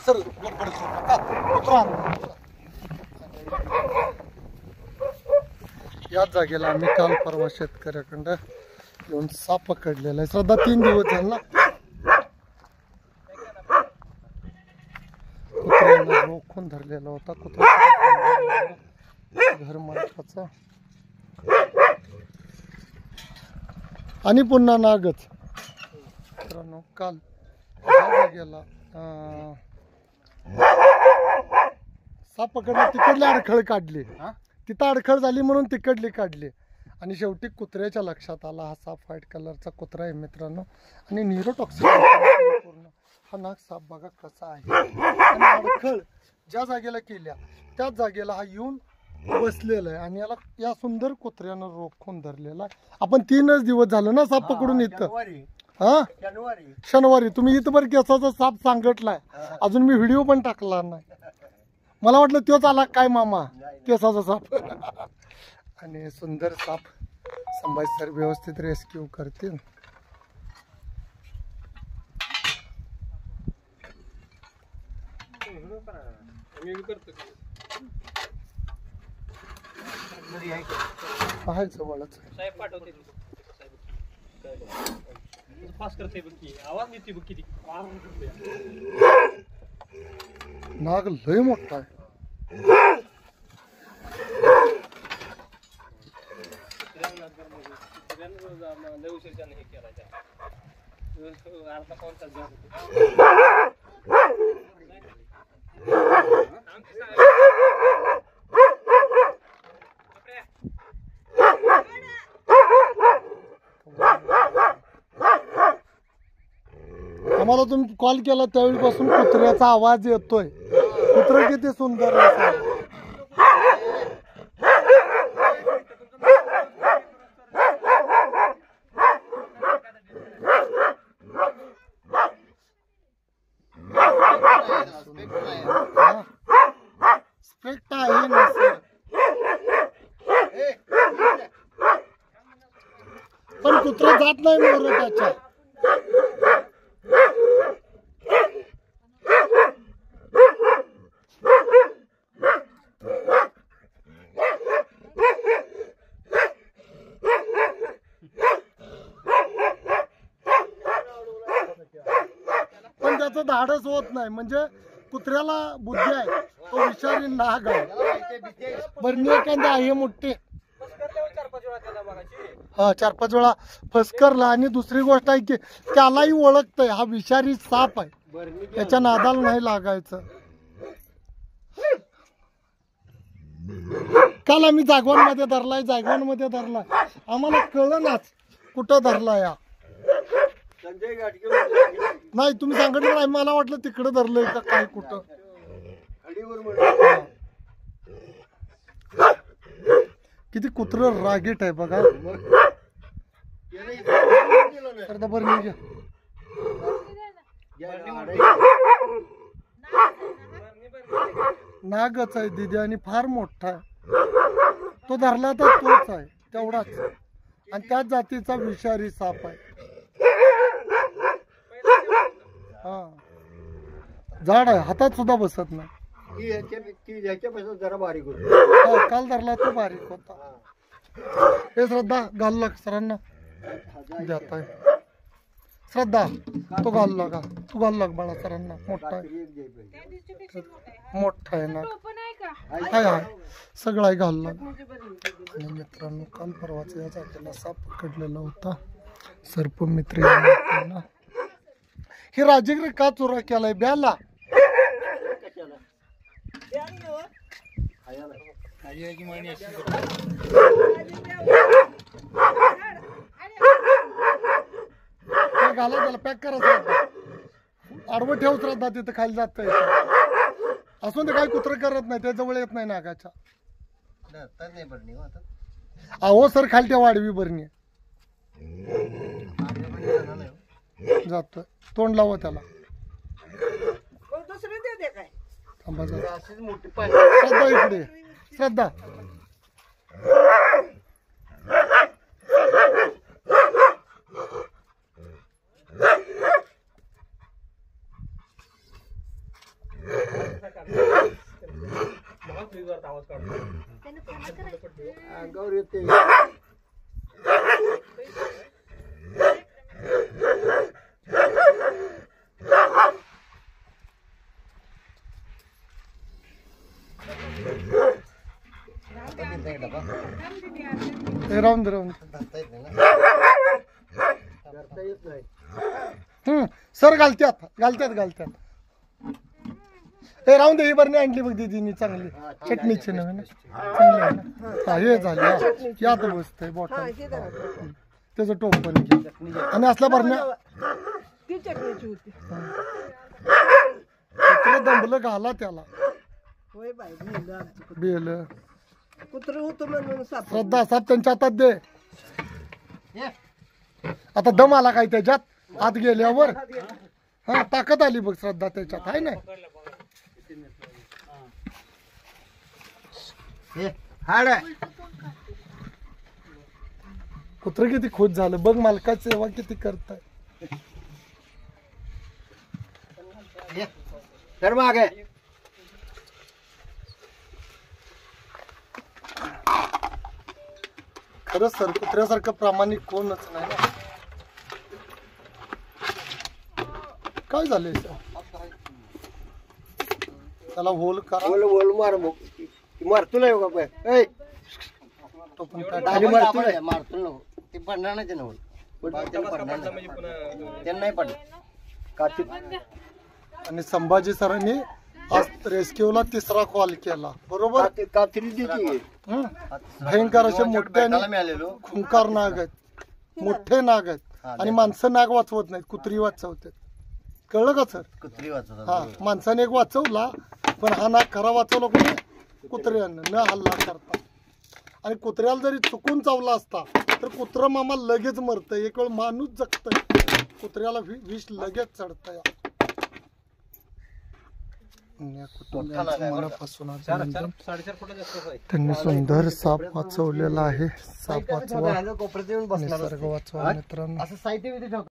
Sir गडबड करू नका कुत्रा याच जागेला आम्ही काल परवा शेतकऱ्याकडं येऊन साप पकडलेला आहे. श्रद्धा 3 दिवस झाला कुत्र्याला रोखून धरलेला होता. कुत्रा घर मालकाचा आणि पुन्हा नागच. मित्रांनो काल गेला साप पकडला तिकडली अडखळ काढली. तिथं अडखळ झाली म्हणून तिकडली काढली आणि शेवटी कुत्र्याच्या लक्षात आला हा साप व्हाईट कलरचा कुत्रा आहे मित्रांनो आणि न्यूरोटॉक्सिक पूर्ण. हा नाग साप बघा कसा आहे आणि अडखळ ज्या जागेला केल्या त्याच जागेला हा येऊन बसलेला आहे आणि याला या सुंदर कुत्र्यानं रोखून धरलेला आहे. आपण 3च दिवस झालं ना साप पकडून इथं. हा शनिवारी तुम्ही इथभर केसाचा साप सांगितलाय अजून मी व्हिडिओ पण टाकला नाही. मला वाटलं तोच आला काय मामा केसाचा साप. आणि सुंदर साप संभाजी सर व्यवस्थित रेस्क्यू करतील. आहे जवळच नाग लय मोठा आहे. आम्हाला तुम्ही कॉल केला त्यावेळीपासून कुत्र्याचा आवाज येतोय. कुत्र किती सुंदर आहे. स्पेक्ट आहे ना पण कुत्रा जात नाही मोर त्याच्या. पण त्याचं धाडस होत नाही म्हणजे कुत्र्याला बुद्धी आहे. तो विषारी नाग आहे. बरणी एखादा आहे मोठे हा 4-5 वेळा फसकरला. आणि दुसरी गोष्ट आहे की त्यालाही ओळखतय हा विषारी साप आहे. त्याच्या नादाला नाही लागायचं. काल आम्ही जागवानमध्ये धरलाय आम्हाला कळनाच कुठं धरलाय. नाही तुम्ही सांगितलं नाही मला वाटलं तिकडे धरलंय का काय कुठं. किती कुत्र रागीट आहे बघा. बरं घ्या नागच आहे दिदी आणि फार मोठा आहे. तो धरला तर तोच आहे तेवढाच आणि त्याच जातीचा विषारी साप आहे. हा झाड आहे हातात सुद्धा बसत नाही. जरा बारीक होता काल धरला तो बारीक होता. हे श्रद्धा घाल लाग सरांना देत आहे. श्रद्धा तो घाल लागा तू घाल लाग बाळा सरांना. मोठा आहे ना हाय हाय सगळा घाल लाग. आणि मित्रांनो काल परवाचा या जागेला साप पकडलेला होता सर्प मित्र. हे राजगिरी का चोरा केलाय ब्याला. घाला त्याला पॅक करा. आडवं ठेव श्रद्धा तिथं खाली जात असून ते काही कुत्र करत नाही त्याजवळ येत नाही नागाच्या. अहो सर खाली ठेवा आडवी बरणी जातोय. तोंड लावा त्याला. श्रद्धा इकडे श्रद्धा. अंगावर येते. राहून दे राहून सर घालत्यात घालत्यात घालत्यात. हे राहून दे. ही बरणी आणली बघ दीदीनी चांगली चटणीची नवीन चांगली आहे ना. हा हे झाली यात बसतंय बॉटल त्याचं टोप पण घे आणि असल्या बरण्या ती चटणीची होती. दंबलं घाला त्याला होय बाई बेल कुत्र होतं म्हणून साप. श्रद्धा साप त्यांच्या हातात दे. आता दम आला काय त्याच्यात आत गेल्यावर. हा ताकद आली बघ श्रद्धा त्याच्यात आहे ना. हाड कुत्र किती खुश झालं बघ. मालकाची सेवा किती करताय. तर मागे खरंच सर कुत्र्यासारखं प्रामाणिक कोणच नाही ना. काय झालंय त्याला होल करा. बोल बोल मार मार तुला येऊ का ए तो पण आणि मारतो मारतो नको. ते पडणार नाही त्यानं त्यांना नाही पडलं काठी. आणि संभाजी सरांनी आज रेस्क्यूला 3रा कॉल केला बरोबर. कात्री देते. भयंकर असे मोठे आणि खुंकार नाग आहेत. मोठे नाग आहेत आणि माणसं नाग वाचवत नाहीत कुत्री वाचवतात. कळलं का सर. कुत्री वाचवतात. हा माणसाने एक वाचवला पण हा नाग खरा वाचवला कोणी कुत्र्यानं न हल्ला करता. आणि कुत्र्याला जरी चुकून चावला असता तर कुत्र मामा लगेच मरतं. एक वेळ माणूस जगतंय कुत्र्याला विष लगेच चढतंय. मनापासून त्यांनी सुंदर साप वाचवलेला आहे. साप वाचवा निसर्ग वाचवा मित्रांनो. असं साहित्य